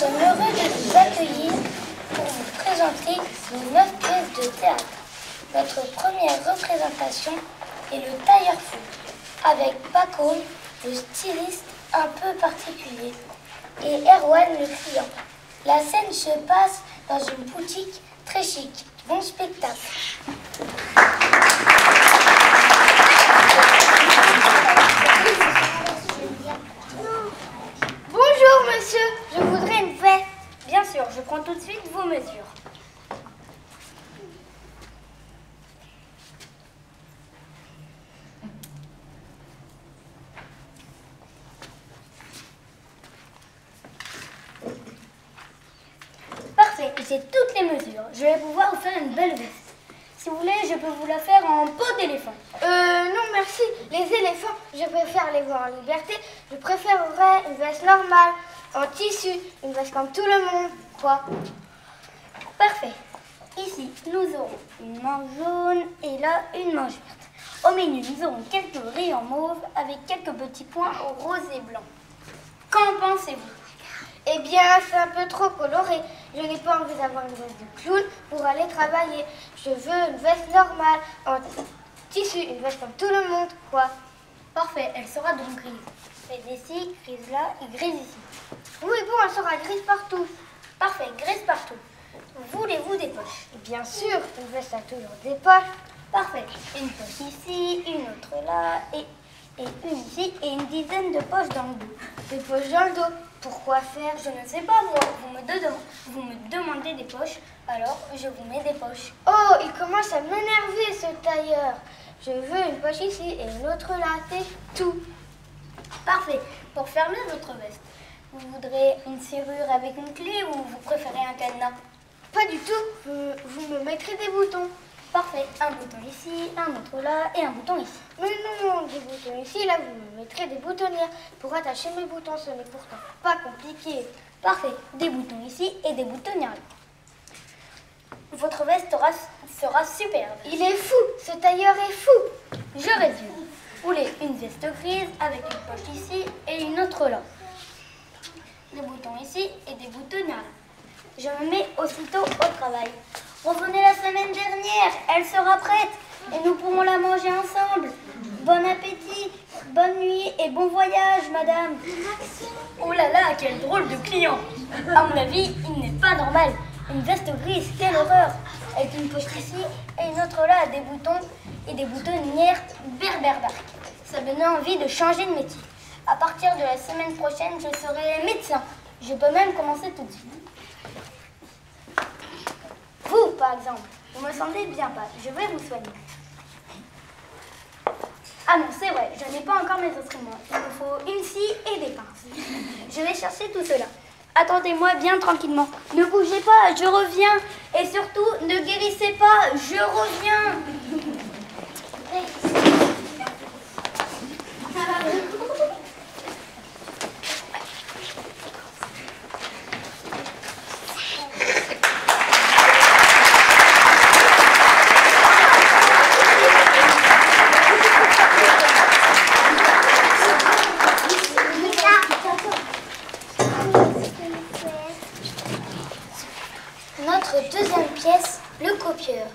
sommes heureux de vous accueillir pour vous présenter nos 9 pièces de théâtre. Notre première représentation est le tailleur fou, avec Paco, le styliste un peu particulier, et Erwan, le client. La scène se passe dans une boutique très chic. Bon spectacle. Bonjour monsieur, je voudrais une veste. Bien sûr, je prends tout de suite vos mesures. Parfait, j'ai toutes les mesures. Je vais pouvoir vous faire une belle veste. Si vous voulez, je peux vous la faire en peau d'éléphant. Non merci. Les éléphants, je préfère les voir en liberté. Je préférerais une veste normale, en tissu, une veste comme tout le monde. Quoi? Parfait. Ici, nous aurons une manche jaune et là, une manche verte. Au milieu, nous aurons quelques rayons mauve avec quelques petits points rose et blanc. Qu'en pensez-vous? Eh bien, c'est un peu trop coloré. Je n'ai pas envie d'avoir une veste de clown pour aller travailler. Je veux une veste normale, en tissu, une veste comme tout le monde. Quoi? Parfait, elle sera donc grise. Grise ici, grise là et grise ici. Oui, bon, elle sera grise partout. Parfait, grise partout. Voulez-vous des poches? Bien sûr, une veste a toujours des poches. Parfait. Une poche ici, une autre là et une ici et une dizaine de poches dans le dos. Des poches dans le dos. Pourquoi faire? Je ne sais pas, moi. Vous me demandez des poches, alors je vous mets des poches. Oh, il commence à m'énerver ce tailleur. Je veux une poche ici et une autre là, c'est tout. Parfait. Pour fermer votre veste, vous voudrez une serrure avec une clé ou vous préférez un cadenas? Pas du tout. Vous me mettrez des boutons. Parfait. Un bouton ici, un autre là et un bouton ici. Mais non, des boutons ici, là, vous me mettrez des boutonnières pour attacher mes boutons. Ce n'est pourtant pas compliqué. Parfait. Des boutons ici et des boutonnières là. Votre veste sera superbe. Il est fou. Ce tailleur est fou. Je résume. Vous voulez une veste grise avec une poche ici et une autre là. Des boutons ici et des boutonnières là. Je me mets aussitôt au travail. Revenez la semaine dernière, elle sera prête et nous pourrons la manger ensemble. Bon appétit, bonne nuit et bon voyage, madame. Oh là là, quel drôle de client. À mon avis, il n'est pas normal. Une veste grise, quelle horreur. Avec une poche ici et une autre là, des boutons et des boutonnières berberdark. Ça me donne envie de changer de métier. À partir de la semaine prochaine, je serai médecin. Je peux même commencer tout de suite. Vous, par exemple, vous me semblez bien pâle. Je vais vous soigner. Ah non, c'est vrai, je n'ai pas encore mes instruments. Il me faut une scie et des pinces. Je vais chercher tout cela. Attendez-moi bien tranquillement. Ne bougez pas, je reviens. Et surtout, ne guérissez pas, je reviens. Notre deuxième pièce, le copieur,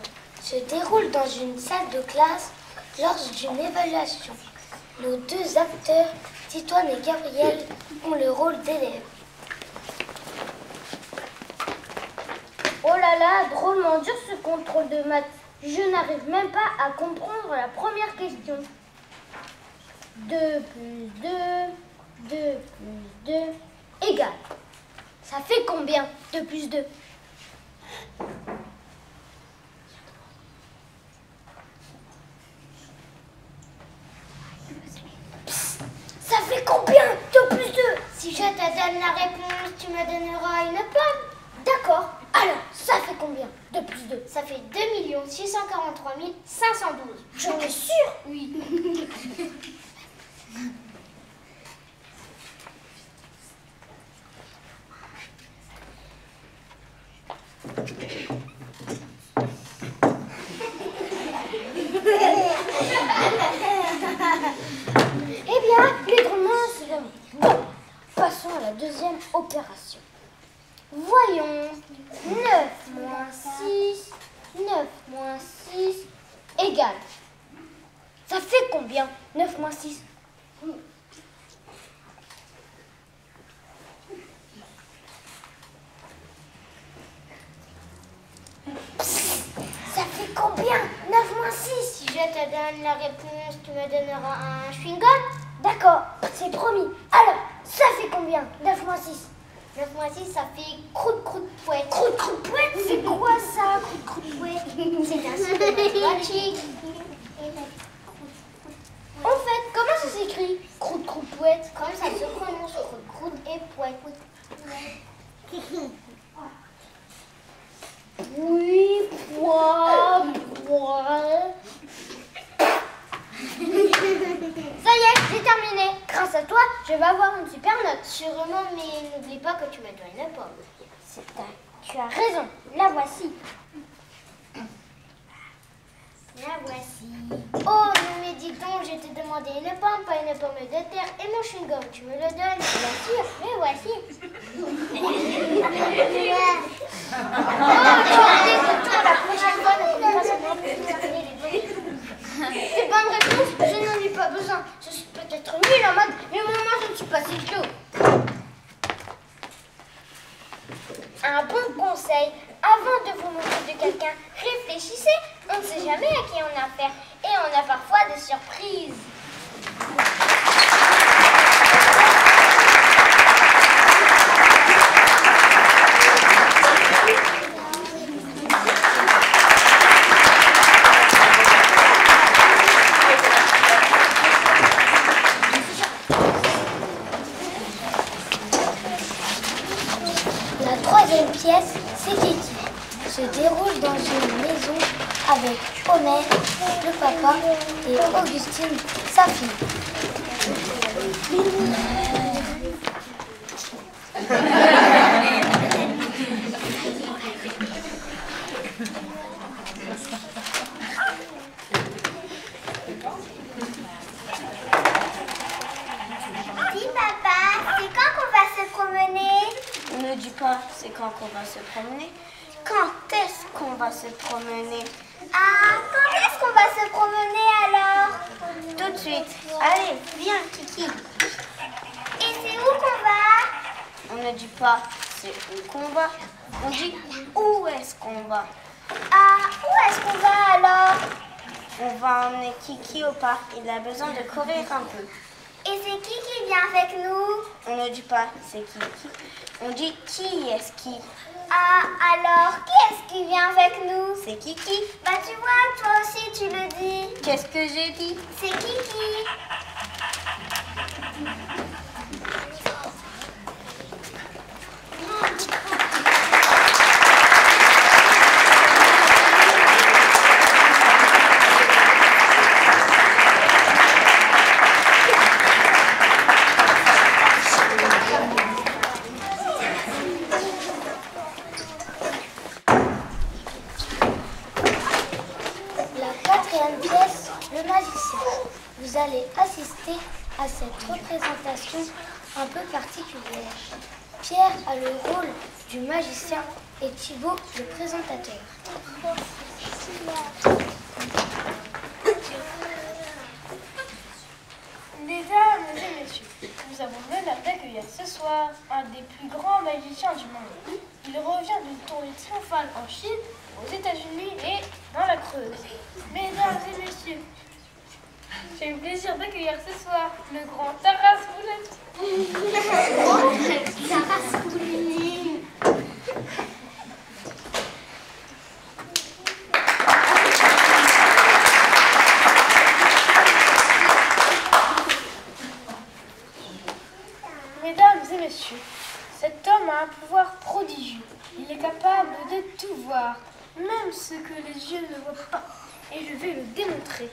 se déroule dans une salle de classe lors d'une évaluation. Nos deux acteurs, Titoine et Gabriel, ont le rôle d'élèves. Oh là là, drôlement dur ce contrôle de maths. Je n'arrive même pas à comprendre la première question. 2 plus 2, 2 plus 2, égale. Ça fait combien, 2 plus 2? Ça fait combien, 2 plus 2? Si je te donne la réponse, tu me donneras une pomme. D'accord. Alors, ça fait combien, 2 plus 2? Ça fait 2 643 512. J'en suis sûre? Oui. Eh bien, les drôlements, c'est bon. Passons à la deuxième opération. Voyons. 9 moins 6. 9 moins 6 égale. Ça fait combien? 9 moins 6. Ça fait combien? 9 moins 6. Si je te donne la réponse, tu me donneras un chewing-gum? D'accord, c'est promis. Alors, ça fait combien? 9 moins 6. 9 moins 6, ça fait croûte pouette. Croûte pouette, c'est quoi ça? Croûte pouette. C'est un signe mathématique. En fait, comment ça s'écrit? Croûte pouette. Comme ça se prononce, croûte et pouette. Oui, poids. Ça y est, j'ai terminé. Grâce à toi, je vais avoir une super note. Sûrement, mais n'oublie pas que tu me dois une pomme. Tu as raison. La voici. La voici. Oh, mais dis donc, je t'ai demandé une pomme, pas une pomme de terre. Et mon chewing-gum, tu me le donnes? Bien sûr, mais voici. Oh, tu as dégoûtant. La prochaine fois, ne compte pas seulement pour terminer les données. Tes bonnes réponses, je n'en ai pas besoin. Je suis peut-être nulle en maths, mais moi, je ne suis pas si idiot. Un bon conseil, avant de vous montrer de quelqu'un, réfléchissez. On ne sait jamais à qui on a affaire et on a parfois des surprises. La troisième pièce, c'est Kiki, se déroule dans une maison avec Homer, le papa, et Augustine, sa fille. Dis papa, c'est quand qu'on va se promener? Ne dis pas c'est quand qu'on va se promener. Quand est-ce qu'on va se promener? Ah, quand est-ce qu'on va se promener alors? Tout de suite. Allez, viens Kiki. Et c'est où qu'on va? On ne dit pas c'est où qu'on va. On dit où est-ce qu'on va. Ah, où est-ce qu'on va alors? On va emmener Kiki au parc. Il a besoin de courir un peu. Et c'est qui vient avec nous? On ne dit pas c'est qui. On dit qui est-ce qui. Ah, alors, qui est-ce qui vient avec nous? C'est Kiki. Bah tu vois, toi aussi tu le dis. Qu'est-ce que j'ai dit? C'est Kiki. Vous allez assister à cette représentation un peu particulière. Pierre a le rôle du magicien et Thibaut le présentateur. Mesdames et messieurs, nous avons l'honneur d'accueillir ce soir un des plus grands magiciens du monde. Il revient d'une tournée triomphale en Chine, aux États-Unis et dans la Creuse. Mesdames et messieurs, j'ai le plaisir d'accueillir ce soir le grand Taras Boulette. Taras Boulette. Mesdames et messieurs, cet homme a un pouvoir prodigieux. Il est capable de tout voir, même ce que les yeux ne voient pas. Et je vais le démontrer.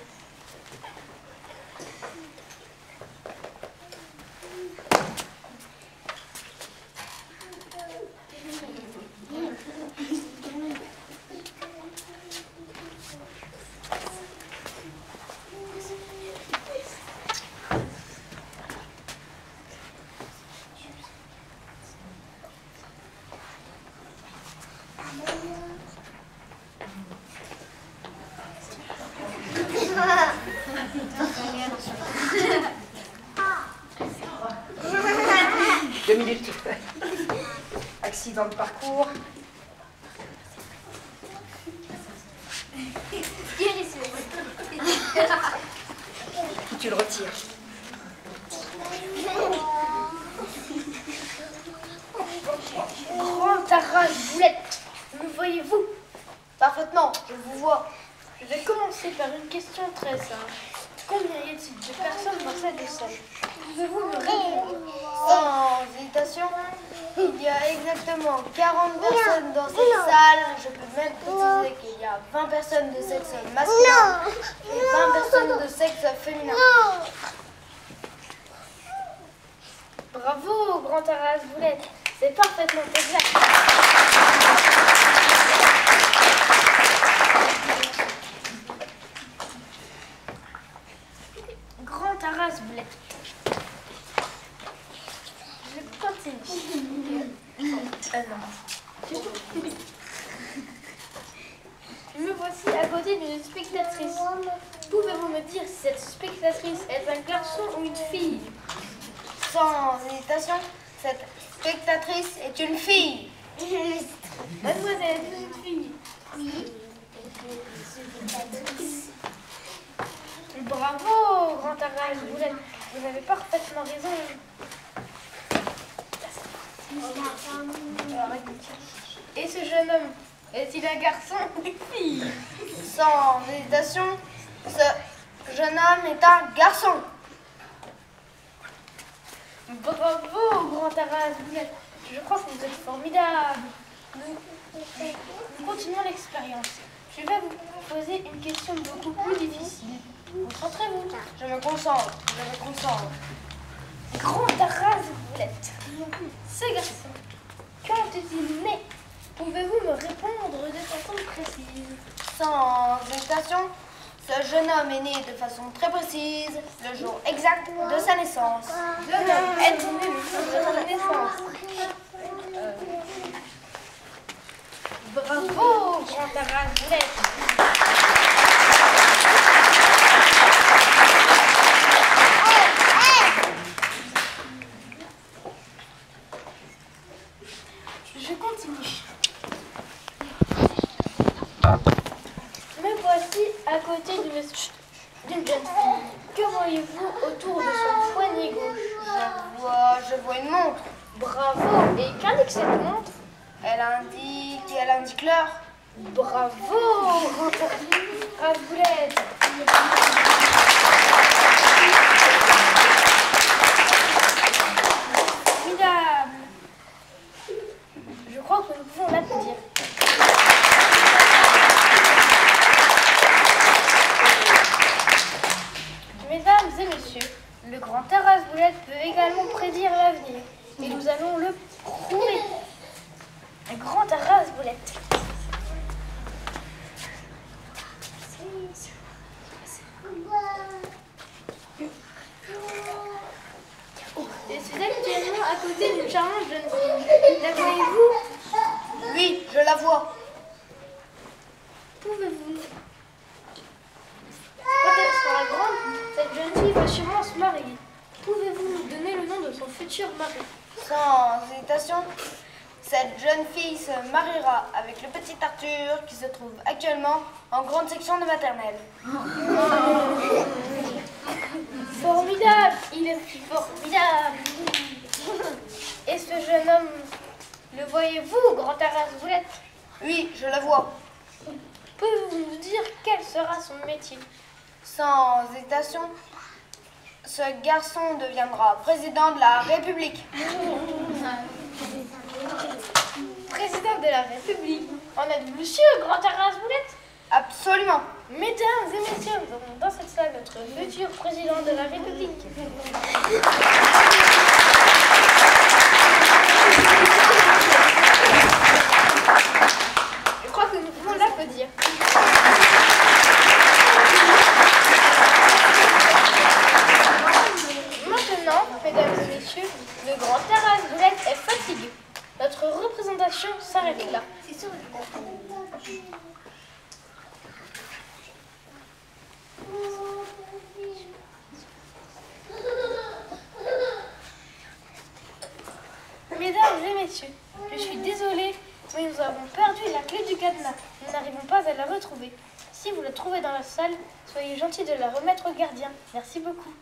2 minutes. Accident de parcours. Tu le retires. Grand Taras Boulette, me voyez-vous? Parfaitement, je vous vois. Je vais commencer par une question très simple. Combien y a-t-il de personnes dans cette salle? Pouvez-vous me répondre? Sans hésitation, il y a exactement 40 personnes dans cette salle. Je peux même préciser qu'il y a 20 personnes de sexe masculin et 20 personnes de sexe féminin. Bravo, Grand Taras Boulette, c'est parfaitement exact. Grand Taras Boulette. Je continue. Me voici à côté d'une spectatrice. Pouvez-vous me dire si cette spectatrice est un garçon ou une fille? Sans hésitation, cette spectatrice est une fille. Mademoiselle, c'est une fille. Bravo, Grand Taras Boulette. Vous avez parfaitement raison. Et ce jeune homme, est-il un garçon ou une fille? Sans hésitation, ce jeune homme est un garçon. Bravo, Grand Taras Boulette. Je crois que vous êtes formidable. Nous continuons l'expérience. Je vais vous poser une question beaucoup plus difficile. Concentrez-vous. Je me concentre, je me concentre. Grand Taras Boulette. Ce garçon, quand est-il né? Pouvez-vous me répondre de façon précise? Sans hésitation, ce jeune homme est né de façon très précise, le jour exact de sa naissance. Jeune homme, êtes-vous né le jour de sa naissance? Bravo, Grand Taras Boulette. Je continue. Me voici à côté d'une jeune fille. Que voyez-vous autour de son poignet gauche? Je vois une montre. Bravo. Et qu'indique cette montre? Elle indique l'heure. Bravo, Grand Taras Boulette. Formidable. Je crois que nous pouvons l'applaudir. Mesdames et messieurs, le Grand Taras Boulette peut également prédire l'avenir. Et nous allons le prouver. Un Grand Taras Boulette. Je suis actuellement à côté d'une charmante jeune fille. La voyez-vous? Oui, je la vois. Pouvez-vous? Quand elle sera grande, cette jeune fille va sûrement se marier. Pouvez-vous nous donner le nom de son futur mari? Sans hésitation, cette jeune fille se mariera avec le petit Arthur qui se trouve actuellement en grande section de maternelle. Formidable! Il est formidable! Et ce jeune homme, le voyez-vous, Grand Taras Boulette? Oui, je la vois. Pouvez-vous nous dire quel sera son métier? Sans hésitation, ce garçon deviendra président de la République. Président de la République. En êtes-vous monsieur, Grand Taras Boulette? Absolument. Mesdames et messieurs, nous avons dans cette salle notre futur président de la République. Je crois que nous pouvons l'applaudir. Maintenant, mesdames et messieurs, le Grand Taras Boulette est fatigué. Notre représentation s'arrête là. messieurs. Je suis désolée, mais nous avons perdu la clé du cadenas. Nous n'arrivons pas à la retrouver. Si vous la trouvez dans la salle, soyez gentils de la remettre au gardien. Merci beaucoup.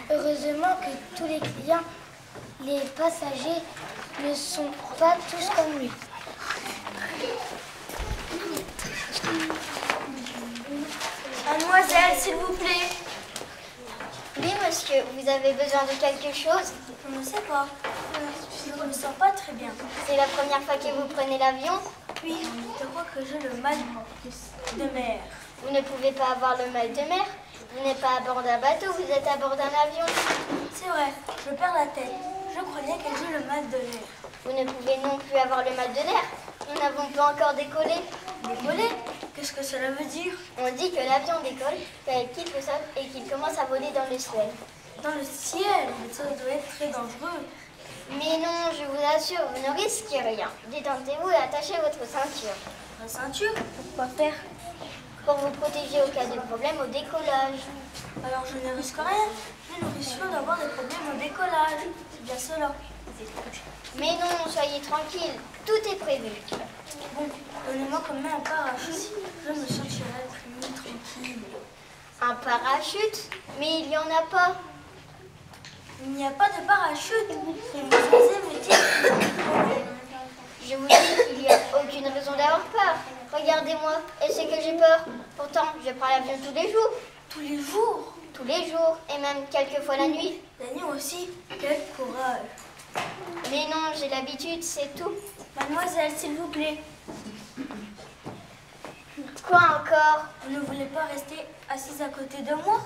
Heureusement que tous les clients, les passagers, ne sont pas tous comme lui. Mademoiselle, s'il vous plaît. Oui, monsieur, vous avez besoin de quelque chose? Je ne sais pas. Je ne me sens pas très bien. C'est la première fois que vous prenez l'avion? Oui, je crois que j'ai le mal de mer. Vous ne pouvez pas avoir le mal de mer. Vous n'êtes pas à bord d'un bateau, vous êtes à bord d'un avion. C'est vrai, je perds la tête. Je croyais que j'ai le mal de l'air. Vous ne pouvez non plus avoir le mal de l'air. Nous n'avons pas encore décollé. Décoller? Qu'est-ce que cela veut dire? On dit que l'avion décolle, qu'il quitte le sol et qu'il commence à voler dans le ciel. Dans le ciel? Mais ça doit être très dangereux. Mais non, je vous assure, vous ne risquez rien. Détendez-vous et attachez votre ceinture. La ceinture? Pourquoi faire? Pour vous protéger au cas de problème au décollage. Alors je ne risque rien. Mais nous risquons d'avoir des problèmes au décollage. C'est bien cela. Mais non, soyez tranquille, tout est prévu. Bon, donnez-moi quand même un parachute. Je me sentirai plus tranquille. Un parachute? Mais il n'y en a pas. Il n'y a pas de parachute. Et vous osez me dire? Je vous dis qu'il n'y a aucune raison d'avoir peur. Regardez-moi, et c'est que j'ai peur. Pourtant, je prends l'avion tous les jours. Tous les jours? Tous les jours, et même quelques fois la nuit. La nuit aussi? Quel courage. Mais non, j'ai l'habitude, c'est tout. Mademoiselle, s'il vous plaît. Quoi encore? Vous ne voulez pas rester assise à côté de moi?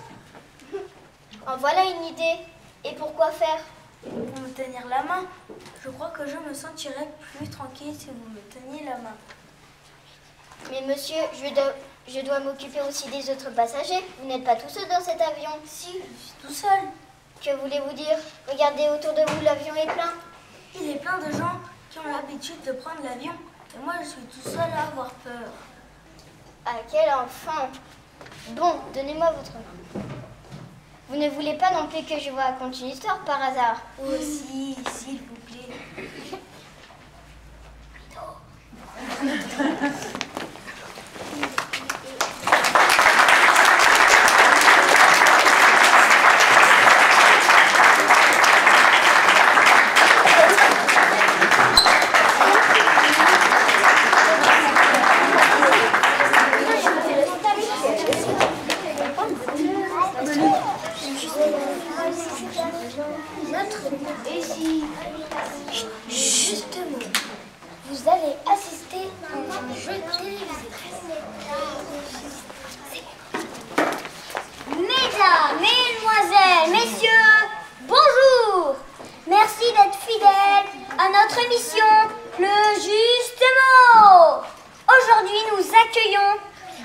En voilà une idée. Et pourquoi faire? Pour me tenir la main. Je crois que je me sentirais plus tranquille si vous me teniez la main. Mais monsieur, je dois m'occuper aussi des autres passagers. Vous n'êtes pas tout seul dans cet avion. Si, je suis tout seul. Que voulez-vous dire? Regardez autour de vous, l'avion est plein. Il est plein de gens qui ont l'habitude de prendre l'avion. Et moi, je suis tout seul à avoir peur. Ah, quel enfant! Bon, donnez-moi votre main. Vous ne voulez pas non plus que je vous raconte une histoire par hasard? Vous aussi, s'il vous plaît. Justement, vous allez assister à un jeu télévisé. Mesdames, Mesdemoiselles, Messieurs, bonjour! Merci d'être fidèles à notre émission, le Juste Mot. Aujourd'hui, nous accueillons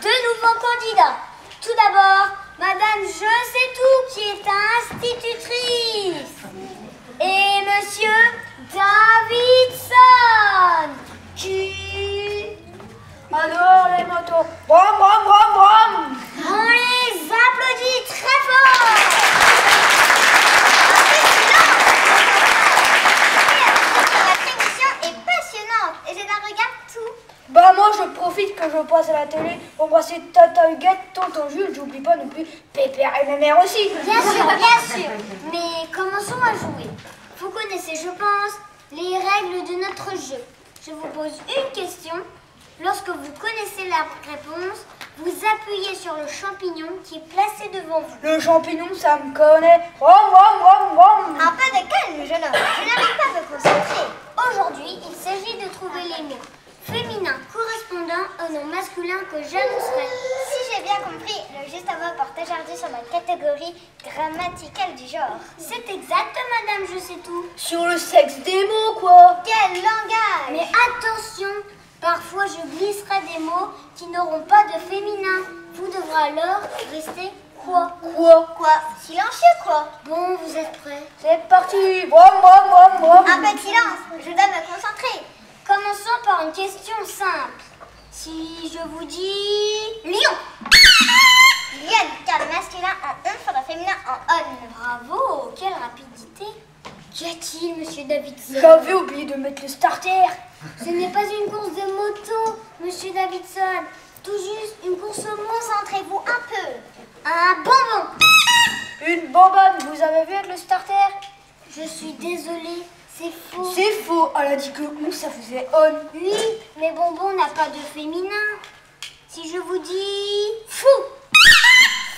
deux nouveaux candidats. Tout d'abord, Madame Je sais tout, qui est institutrice. Et Monsieur Davidson, qui Alors les motos, brom brom brom brom. on les applaudit très fort. Votre émission est passionnante et je la regarde tout. Bah moi je profite que je passe à la télé pour passer Tata Huguette, Tonton Jules, j'oublie pas non plus Pépère et ma mère aussi. Bien sûr. Mais commençons à jouer. Vous connaissez, je pense, les règles de notre jeu. Je vous pose une question. Lorsque vous connaissez la réponse, vous appuyez sur le champignon qui est placé devant vous. Le champignon ça me connaît. Brom brom brom brom. Un peu de calme, jeune homme. Je n'arrive pas à me concentrer. Aujourd'hui, il s'agit de trouver les mots féminins correspondant au nom masculin que j'annoncerai. Si j'ai bien bien compris, le juste avant porte aujourd'hui sur la catégorie grammaticale du genre. C'est exact, madame, je sais tout. Sur le sexe des mots, quoi. Quel langage! Mais attention, parfois je glisserai des mots qui n'auront pas de féminin. Vous devrez alors rester quoi? Quoi? Silencieux, quoi? Bon, vous êtes prêts? C'est parti. Moi. Un peu de silence, je dois me concentrer. Commençons par une question simple. Si je vous dis lion. Lionne, car le masculin en on fera le féminin en on. Bravo, quelle rapidité. Qu'y a-t-il, monsieur Davidson? J'avais oublié de mettre le starter. Ce n'est pas une course de moto, monsieur Davidson. Tout juste une course au monde. Concentrez-vous un peu. Un bonbon. Une bonbonne, vous avez vu avec le starter? Je suis désolée, c'est faux. C'est faux, elle a dit que on, ça faisait on. Oui, mais bonbon n'a pas de féminin. Si je vous dis fou.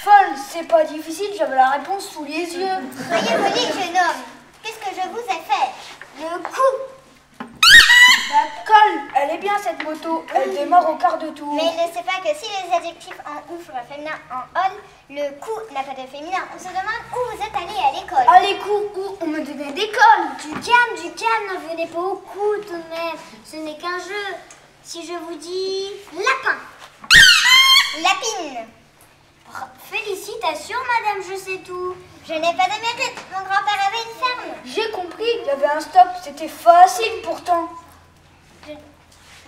Folle, c'est pas difficile, j'avais la réponse sous les yeux. Soyez poli, jeune homme. Qu'est-ce que je vous ai fait? Le cou. La colle, elle est bien cette moto, elle démarre au quart de tour. Mais il ne sait pas que si les adjectifs en ou font le féminin en on, le coup n'a pas de féminin. On se demande où vous êtes allé à l'école. À l'écoute où on me donnait des colles. Du calme, ne venez pas au cou tout de même. Ce n'est qu'un jeu. Si je vous dis lapin. Lapine. Félicitations, madame, je sais tout. Je n'ai pas de mérite. Mon grand-père avait une ferme. J'ai compris, il y avait un stop, c'était facile pourtant.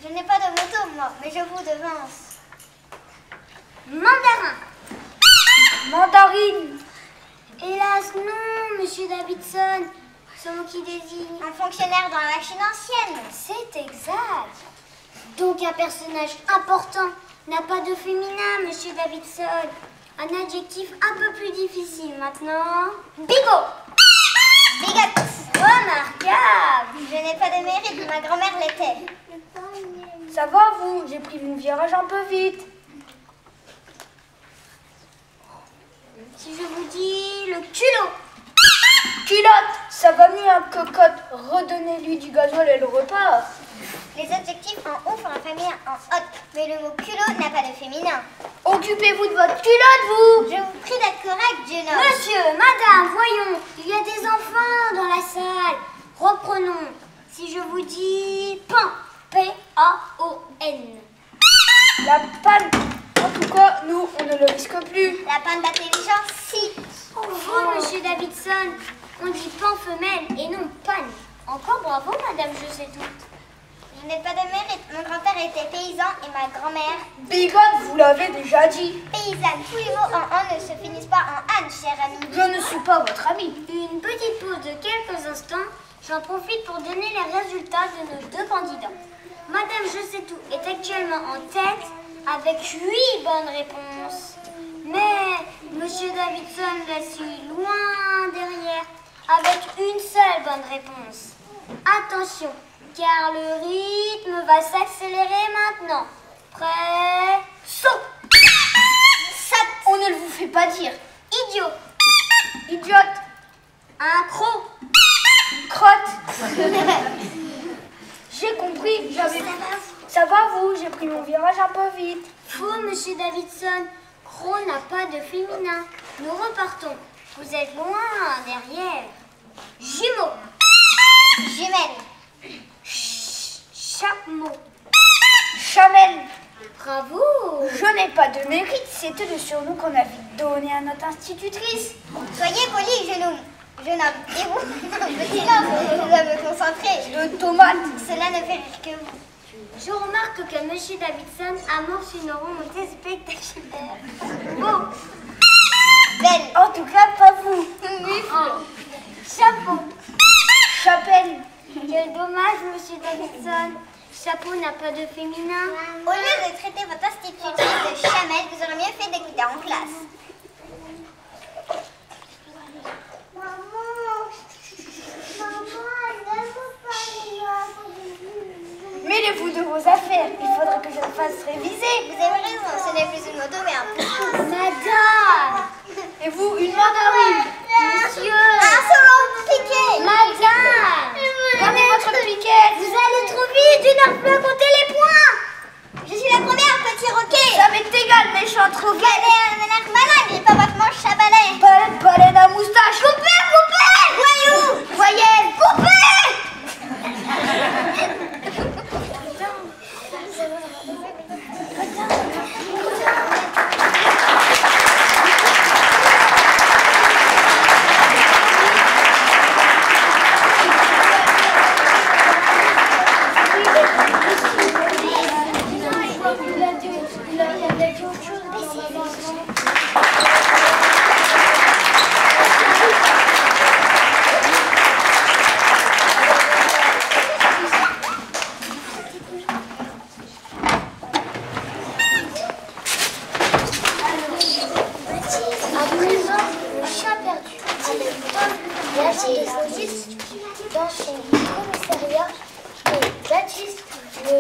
Je n'ai pas de moto, moi, mais je vous devance. Mandarin. Mandarine. Hélas, non, monsieur Davidson. Ce mot qui désigne. Un fonctionnaire dans la Chine ancienne. C'est exact. Donc un personnage important n'a pas de féminin, monsieur Davidson. Un adjectif un peu plus difficile maintenant. Bigot. Bigote. Remarquable. Je n'ai pas de mérite, ma grand-mère l'était. Ça va vous, j'ai pris mon virage un peu vite. Si je vous dis le culot. Culotte, ça va mieux un cocotte. Redonnez-lui du gasoil et le repart. Les adjectifs en ou font un féminin en hot, mais le mot culot n'a pas de féminin. Occupez-vous de votre culotte, vous. Je vous prie d'être correct, jeune homme. Monsieur, madame, voyons, il y a des enfants dans la salle. Reprenons. Si je vous dis pan, P-A-O-N. La panne. En tout cas, nous, on ne le risque plus. La panne d'intelligence, si. Faux, monsieur Davidson. On dit pan femelle et non panne. Encore bravo, madame, je sais tout. Je n'ai pas de mérite. Mon grand-père était paysan et ma grand-mère Bigote, vous l'avez déjà dit. paysanne. Tous les mots en on ne se finissent pas en âne, cher ami. Je ne suis pas votre ami. Une petite pause de quelques instants. J'en profite pour donner les résultats de nos deux candidats. Madame Je sais tout est actuellement en tête avec 8 bonnes réponses. Mais Monsieur Davidson la suit loin derrière avec une seule bonne réponse. Attention, car le rythme va s'accélérer maintenant. Prêt? Saut! On ne le vous fait pas dire. Idiot! Idiote. Un croc! Crotte. J'ai compris, j'avais... Ça va vous, j'ai pris mon virage un peu vite. Faux, monsieur Davidson. Croc n'a pas de féminin. Nous repartons. Vous êtes loin derrière. Jumeaux. Jumelle. Chameau. Chamel. Bravo. Je n'ai pas de mérite, c'était le surnom qu'on avait donné à notre institutrice. Soyez poli, jeune homme. Et vous, petit homme, je dois me concentrer. De tomate. Cela ne fait rire que vous. Je remarque que monsieur Davidson amorce une remontée spectaculaire. Beau. Belle. En tout cas, pas vous. Chapeau. Chapelle. Quel dommage, monsieur Davidson. Chapeau n'a pas de féminin. Au lieu de traiter votre institutrice de chamelle, vous aurez mieux fait d'écouter en classe. Mêlez-vous de vos affaires, il faudra que je me fasse réviser. Vous avez raison, ce n'est plus une moto, mais un pouce. Madame. Et vous, une mandarine. Monsieur. Un solo piqué. Madame. Prenez votre piquette. Vous allez trop vite, je n'arrive plus à compter les points. Je suis la première, petit roquet. Ça m'est égal, méchante Faut qu'elle ait un air malin, il est pas votre manche à balai. Balai à moustache. Coupez, coupez. Voyou, voyelle, coupez. Dans son commissariat, et Baptiste, le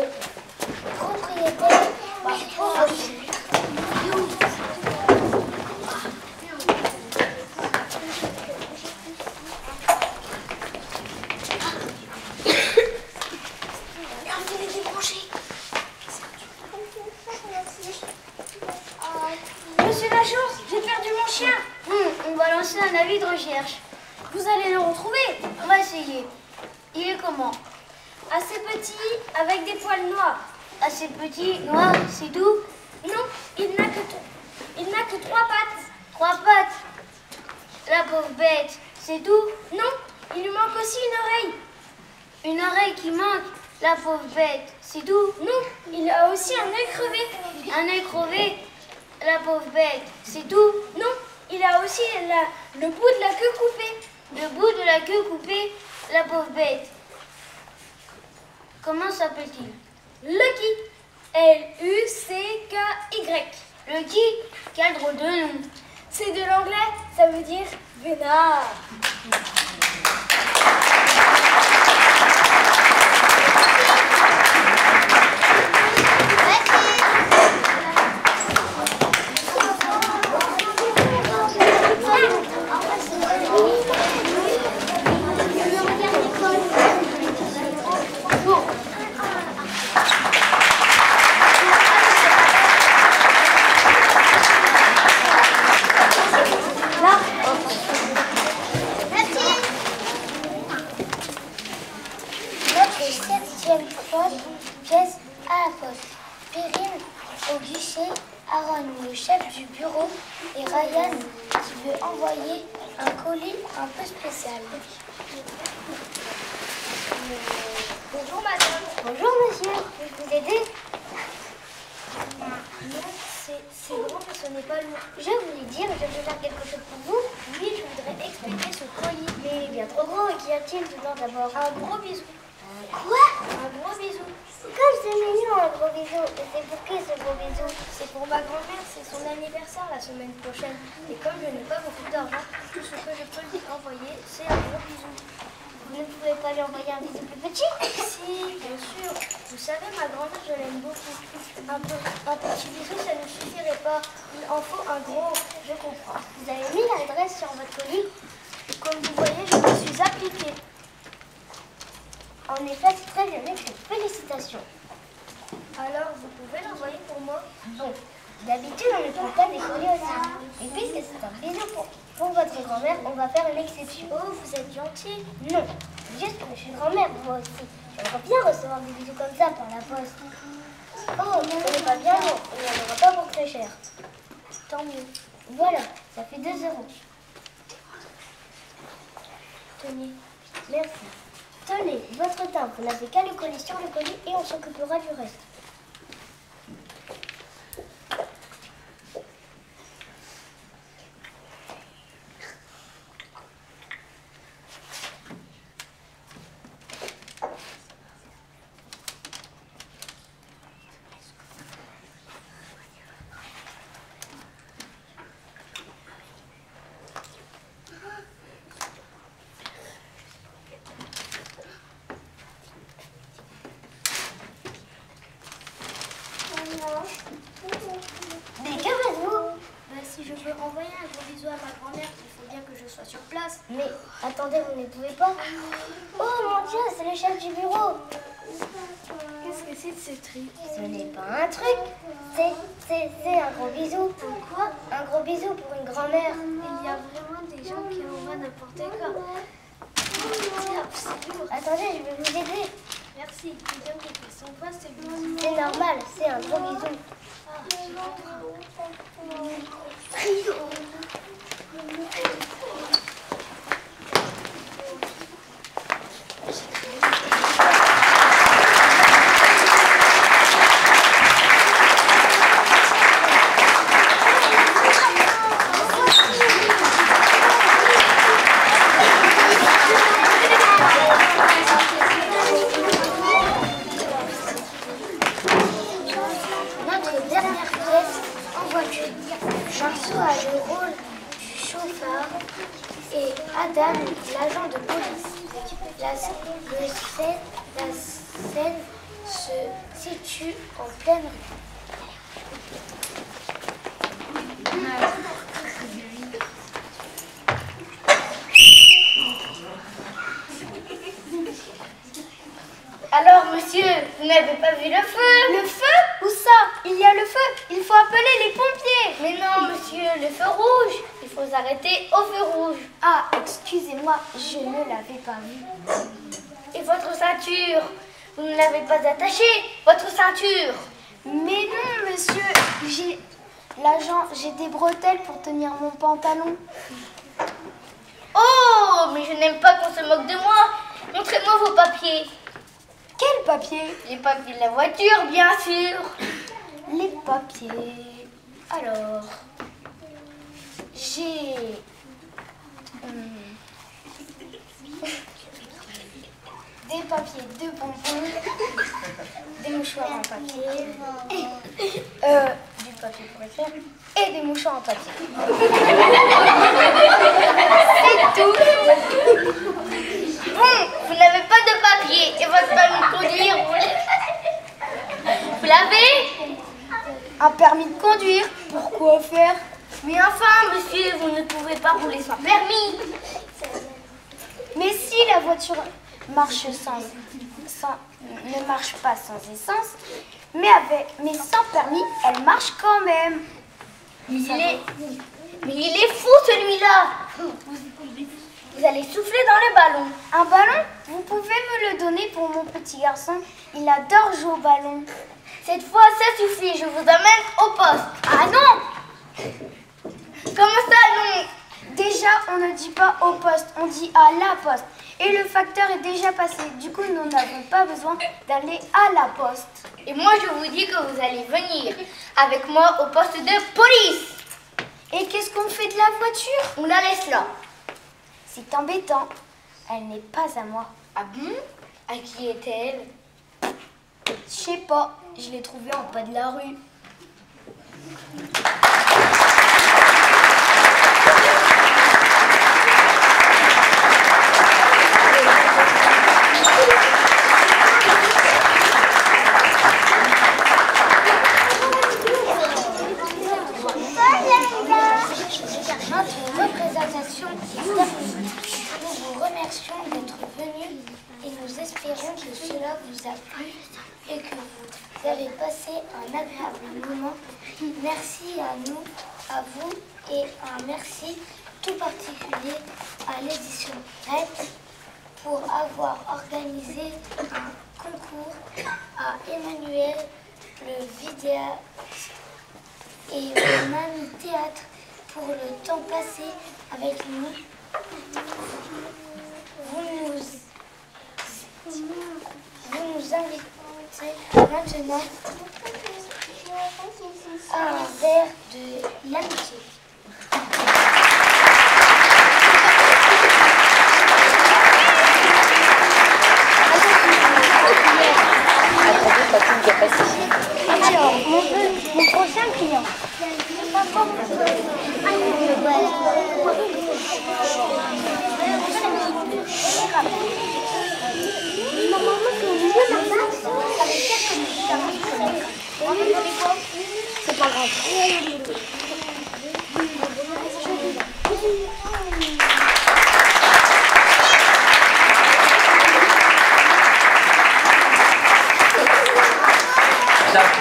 propriétaire, pauvre aussi. Monsieur Lachance, j'ai perdu mon chien. On va lancer un avis de recherche. Vous allez le retrouver. On va essayer. Il est comment? Assez petit, avec des poils noirs. Assez petit, noir, c'est tout? Non, il n'a que 3 pattes. 3 pattes? La pauvre bête, c'est tout? Non, il lui manque aussi une oreille. Une oreille qui manque? La pauvre bête, c'est tout? Non, il a aussi un œil crevé. Un œil crevé? La pauvre bête, c'est tout? Non, il a aussi le bout de la queue coupée. Le bout de la queue coupée, la pauvre bête. Comment s'appelle-t-il? Lucky. L-U-C-K-Y. Lucky? Quel drôle de nom. C'est de l'anglais, ça veut dire vénard. Pièce à la poste. Perrine au guichet, Aaron le chef du bureau et Ryan qui veut envoyer un colis un peu spécial. Bonjour madame. Bonjour monsieur, puis-je vous aider? Non, c'est bon, mais ce n'est pas lourd. Je voulais dire, je vais faire quelque chose pour vous. Oui, je voudrais expédier ce colis. Mais il est bien trop gros et qu'y a-t-il dedans d'abord? Un gros bisou. Quoi? Un gros bisou. Comme c'est mignon un gros bisou. Et c'est pour qui ce gros bisou? C'est pour ma grand-mère, c'est son anniversaire la semaine prochaine. Et comme je n'ai pas beaucoup d'argent, tout ce que je peux lui envoyer, c'est un gros bisou. Vous ne pouvez pas lui envoyer un bisou plus petit? Si, bien sûr. Vous savez, ma grand-mère, je l'aime beaucoup. Un petit bisou, ça ne suffirait pas. Il en faut un gros. Je comprends. Vous avez mis l'adresse sur votre colis? Comme vous voyez, je me suis appliquée. En effet, c'est très bien écrit. Félicitations. Alors, vous pouvez l'envoyer pour moi? Bon, d'habitude, on ne trouve pas des colis aussi. Et puisque c'est un bisou pour votre grand-mère, on va faire une exception. Oh, vous êtes gentil. Non, juste que je suis grand-mère, moi aussi. J'aimerais bien recevoir des bisous comme ça par la poste. Oh, ce n'est pas bien long. Il n'y en aura pas pour très cher. Tant mieux. Voilà, ça fait 2 €. Tenez. Merci. Tenez, votre timbre. Vous n'avez qu'à le coller sur le colis et on s'occupera du reste. Mais que faites-vous? Si je veux renvoyer un gros bisou à ma grand-mère, il faut bien que je sois sur place. Mais attendez, vous ne pouvez pas. Oh mon Dieu, c'est le chef du bureau. Qu'est-ce que c'est ce truc? Ce n'est pas un truc, c'est un gros bisou. Pourquoi? Un gros bisou pour une grand-mère. Il y a vraiment des gens qui envoient n'importe quoi. C'est lourd. Attendez, je vais vous aider. Merci. Madame qui fait son poids, c'est bien. C'est normal, c'est un gros bisou. Ah, je comprends. Notre dernière pièce en voiture. Marceau a le rôle du chauffeur et Adam l'agent de police. La scène se situe en pleine rue. Alors, monsieur, vous n'avez pas vu le feu? Le feu? Où ça? Il y a le feu. Il faut appeler les pompiers. Mais non, monsieur, le feu rouge. Il faut s'arrêter au feu rouge. Ah, excusez-moi, je ne l'avais pas vu. Et votre ceinture? Vous ne l'avez pas attachée, votre ceinture? Mais non, monsieur, j'ai des bretelles pour tenir mon pantalon. Oh, mais je n'aime pas qu'on se moque de moi. Montrez-moi vos papiers. Quel papier? Les papiers de la voiture, bien sûr. Les papiers. Alors, j'ai des papiers de bonbons, des mouchoirs en papier, du papier pour faire et des mouchoirs en papier. C'est tout. Bon, vous n'avez pas de papier et votre permis de conduire, vous l'avez? Un permis de conduire, pourquoi faire? Mais enfin, monsieur, vous ne pouvez pas rouler sans permis. Mais si la voiture marche ne marche pas sans essence, mais sans permis, elle marche quand même. Mais il est fou celui-là. Vous allez souffler dans le ballon. Un ballon? Vous pouvez me le donner pour mon petit garçon? Il adore jouer au ballon. Cette fois, ça suffit. Je vous amène au poste. Ah non! Comment ça, non? Déjà, on ne dit pas au poste, on dit à la poste. Et le facteur est déjà passé. Du coup, nous n'avons pas besoin d'aller à la poste. Et moi, je vous dis que vous allez venir avec moi au poste de police. Et qu'est-ce qu'on fait de la voiture? On la laisse là. C'est embêtant. Elle n'est pas à moi. Ah bon? À qui est-elle? Je sais pas. Je l'ai trouvée en bas de la rue. Notre représentation est terminée. Nous vous remercions d'être venus et nous espérons que cela vous a plu et que vous avez passé un agréable moment. Merci à vous et un merci tout particulier à l'édition RED pour avoir organisé un concours, à Emmanuel, le vidéaste, et au Mami Théâtre pour le temps passé avec nous. Vous nous invitez maintenant à un verre de l'amitié. Alors, mon prochain client. C'est pas grave. Chapeau.